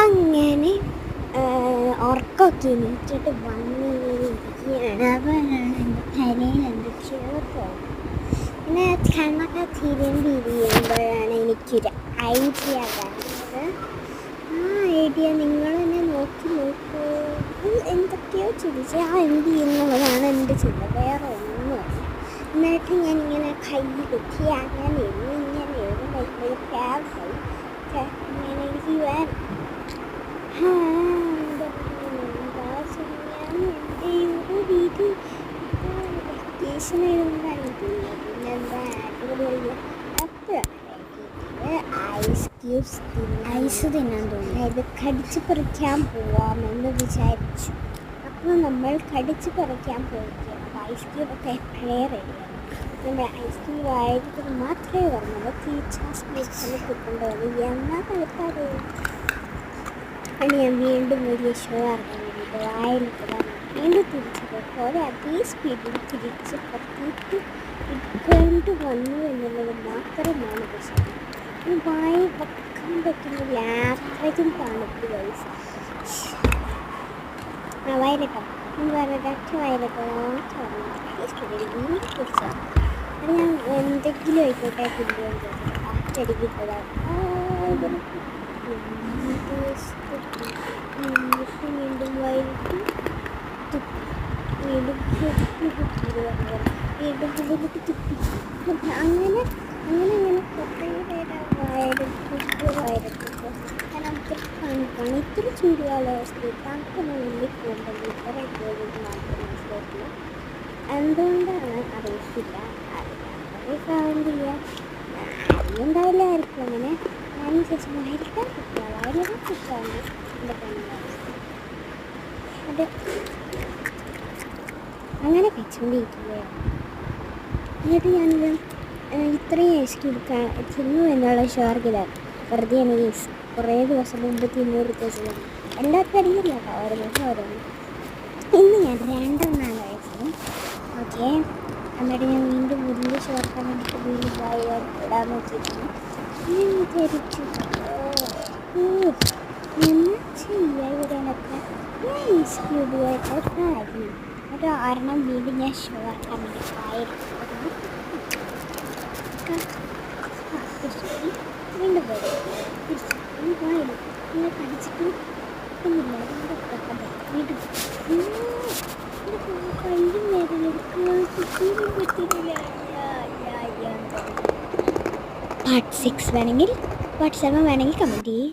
അങ്ങനെ ഉറക്കമൊക്കെ എണീറ്റിട്ട് വന്ന് ഇരിക്കുകയാണ്. അപ്പോഴാണ് എൻ്റെ തലയിൽ എന്തൊക്കെയോ തോന്നുന്നത്. പിന്നെ കണ്ണൊക്കെ തിരിയുമ്പോഴാണ് എനിക്കൊരു ഐഡിയ കാണുന്നത്. ആ ഐഡിയ നിങ്ങൾ തന്നെ നോക്കി നോക്കൂ. എന്തൊക്കെയോ ചിന്തിച്ച് ആ എന്ത് ചെയ്യുന്നതാണ് എൻ്റെ ചിന്ത, വേറെ ഒന്നുമല്ല. എന്നിട്ട് ഞാനിങ്ങനെ കൈ കുത്തി അങ്ങനെ ഇങ്ങനെ ഇങ്ങനെ ഇരിക്കുവാൻ വെക്കേഷനായതുകൊണ്ടാണ് പിന്നെന്താ അടിപൊളിയല്ല. ഐസ് തിന്നാൻ തോന്നി. ഇത് കടിച്ചു പറിക്കാൻ പോവാമെന്ന് വിചാരിച്ചു. അപ്പോൾ നമ്മൾ കടിച്ചു പറിക്കാൻ പോയിരിക്കുകയാണ്. അപ്പോൾ ഐസ് ക്യൂബൊക്കെ എപ്പോഴേ റെഡിയാണ്. നമ്മുടെ ഐസ് ക്യൂബ് ആയിരിക്കും മാത്രമേ പറഞ്ഞുള്ളൂ. ടീച്ചേഴ്സ് ക്യൂബ്സിന് കിട്ടേണ്ടത് എന്നാ കളിക്കാതെ ആണ്. ഞാൻ വീണ്ടും വലിയ ഷോ ആക്കാൻ വേണ്ടിയിട്ട് വായിലിട്ടതാണ്. വീണ്ടും തിരിച്ചതുപോലെ അതേ സ്പീഡിൽ തിരിച്ച് പറ്റിയിട്ട് ഇട്ടുകൊണ്ട് വന്നു എന്നുള്ളത് മാത്രമാണ് പ്രശ്നം. വായ വെക്കാൻ പറ്റുന്നില്ല, അത്രയ്ക്കും തണുപ്പ് വയസ്സ്. വയലിട്ടോ പറഞ്ഞിട്ട് വയലിട്ടോ സ്പീഡിൽ വീണ്ടും തിരിച്ചാണ്. അത് ഞാൻ എന്തെങ്കിലും ആയിക്കോട്ടെ കൊണ്ടുപോകുന്നത് അച്ചടിക്കിട്ടതാണ്. വീണ്ടും വൈകിട്ട് വീണ്ടും വീണ്ടും തുപ്പി അങ്ങനെ കുറേ നേരം വയറെടുത്ത് നമുക്ക് തണുപ്പാണ്. ഇത്ര ചൂട് കാലാവസ്ഥയിൽ തണുപ്പൊന്നും വലിയ കൂടുതൽ ഇത്ര മാത്രം മനസ്സിലാക്കില്ല. എന്തുകൊണ്ടാണ് അറിയത്തില്ല. അറിയാണ്ടില്ല അറിയുണ്ടാവില്ല ആയിരിക്കും. അങ്ങനെ അതിനനുസരിച്ച് വയലിക്കാൻ കിട്ടുക വയലിക്കാൻ കിട്ടുകയാണ് എൻ്റെ കണ്ണാവസ്ഥ. അത് അങ്ങനെ കഴിച്ചുകൊണ്ടിരിക്കുകയാണ്. എന്നിട്ട് ഞാനിത് ഇത്രയും ഐസ് ക്യൂബ് തിന്നു എന്നുള്ള ഷോർക്കിലാണ്. വെറുതെ എനിക്ക് കുറേ ദിവസം മുമ്പ് തിന്നൂറ് എല്ലാവർക്കും അറിയില്ല കേട്ടോ, ഓരോ ദിവസം ഓരോന്ന്. ഇന്ന് ഞാൻ 2 കഴിച്ചത്. ഓക്കെ, എന്നിട്ട് ഞാൻ വീണ്ടും വലിയ ഷോർക്കാൻ വേണ്ടിയിട്ട് വീണ്ടും ഇടാൻ നോക്കിയിട്ടാണ് ഞാൻ വിചാരിച്ചു എന്നാ ചെയ്യുക ഇവിടെയൊക്കെ ഞാൻ ഐസ് ക്യൂബുമായിട്ട് കാര്യം. എന്നിട്ട് ഒരെണ്ണം വീണ്ടും ഞാൻ ഷോർക്കാൻ വേണ്ടി വായെടുത്തിരുന്നു. വീണ്ടും വായിലും ഇങ്ങനെ കടിച്ചിട്ട് ഒന്നുമില്ല. വീണ്ടും കയ്യും വേദന പറ്റുന്നില്ല. പാർട്ട് 6 വേണമെങ്കിൽ പാർട്ട് 7 വേണമെങ്കിൽ കമൻറ്റ് ചെയ്യേ.